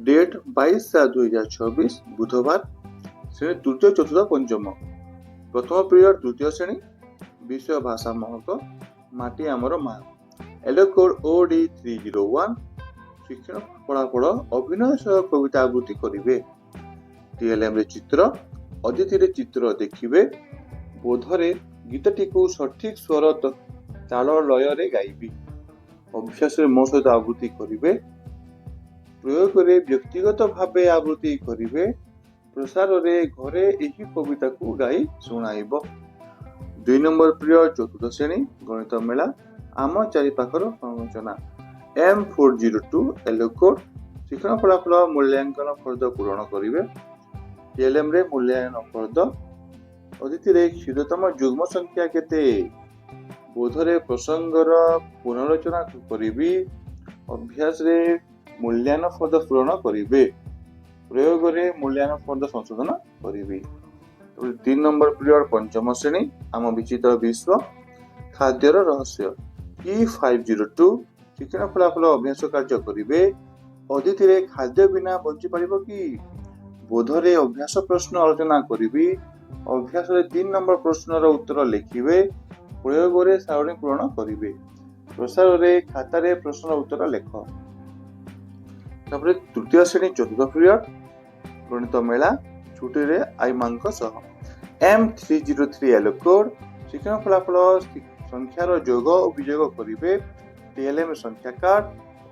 Date 22/7/2024 बुधवार श्रेणी तृतीय चतुर्थ पंचम प्रथम पीरियड तृतीय श्रेणी विषय भाषा महक माटी आमर मा एलो कोड OD301 शिक्षण फलाफल अभिनय सह कविता आवृत्ति करिवे TLM रे चित्र अतिथि रे चित्र देखिवे बोधरे गीतटी को सठिक स्वर ताल लय रे गाइबी अभ्यास रे मो सहित आवृत्ति करिवे प्रयोग रे व्यक्तिगत भावे आवृत्ति करिवे प्रसार रे घरे एही कविता को गाई सुनाइबो 2 नंबर पीरियड चतुर्थ श्रेणी गणित मेला आम चारि पाखर संरचना M402 एलो कोड शिक्षण फलाफल मूल्यांकन फर्द पूरण करिवे TLM रे मूल्यांकन फर्द अतिथि रे क्षुद्रतम युग्म संख्या केते बोधरे प्रसंगर पुनर्रचना करिबी अभ्यास रे मूल्यांकन फर्द पूरण करिवे प्रयोग रे मूल्यांकन फर्द संशोधन करिबी 3 नंबर पीरियड पंचम श्रेणी आम विचित्र विश्व खाद्यर रहस्य E502 शिक्षण फलाफल अभ्यास कार्य करिवे अतिथि रे खाद्य बिना बंची परिबो कि बोधरे अभ्यास प्रश्न आलोचना करिबी अभ्यास रे 3 नंबर प्रश्न रो उत्तर लिखिवे प्रयोग रे सारणी पूर्ण करिवे प्रसार रे खाता रे प्रश्न उत्तर लेख तापर तृतीय श्रेणी चतुर्थ पीरियड गणित मेला छुटी रे आईमांक सह M303 एलो कोड शिक्षण फलाफल संख्यार जोग और वियोग करिवे TLM संख्या कार्ड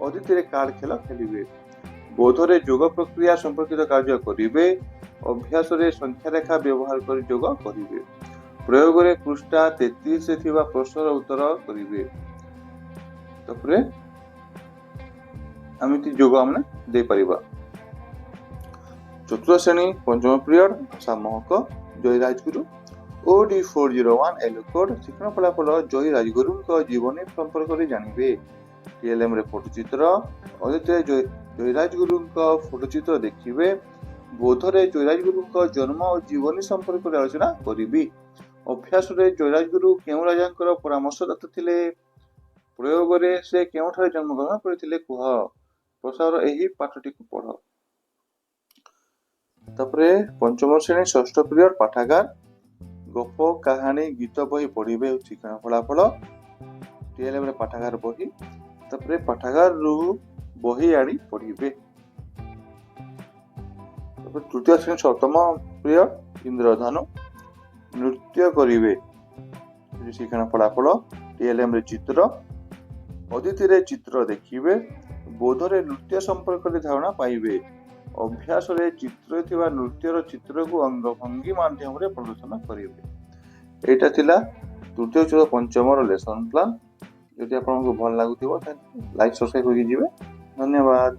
अतिथि रे कार्ड खेल खेलिवे बोधरे जोग प्रक्रिया संपर्कित कार्य करिवे अभ्यास रे संख्या रेखा व्यवहार करी जोग करिवे प्रयोग रे पृष्ठा 33 रे थिबा प्रश्नर उत्तर करिवे तपरे आमिति जोग हमने दे परिबा चतुर्थ श्रेणी पंचम पीरियड भाषा महक जय राजगुरु OD401 एलो कोड शिक्षण फलाफल जय राजगुरु का जीवनी संपर्क रे जानिबे TLM रे फोटो चित्र अदिते जय राजगुरु का फोटो चित्र देखिबे बोधरे जय राजगुरु का जन्म और जीवनी संपर्क रे आलोचना करिबी अभ्यास रे जय राजगुरु केउ राजांकर परामर्शदाता थिले प्रयोग रे से केउठारे जन्म ग्रहण करथिले कुह प्रसार एही पाठटी को पढ तापरे पंचम श्रेणी षष्ठ पीरियड पाठागार गप कहानी गीत बही पढ़िबे शिक्षण फलाफल TLM रे पाठागार बही तापरे पाठागार रु बही आनी पढ़िबे तापरे तृतीय श्रेणी सप्तम पीरियड इंद्रधनु नृत्य करिवे शिक्षण फलाफल TLM रे चित्र अतिथि रे चित्र देखिबे बोधरे नृत्य संपर्क रे धारणा पाइबे अभ्यास रे चित्र थिबा नृत्यर चित्र को अंग भंगी माध्यम रे प्रदर्शन करिवे एटा थिला तृतीय चतुर्थ पंचम रो लेसन प्लान जदि आपन को भल लागुथिबो त लाइक सब्सक्राइब होई जिवे धन्यवाद।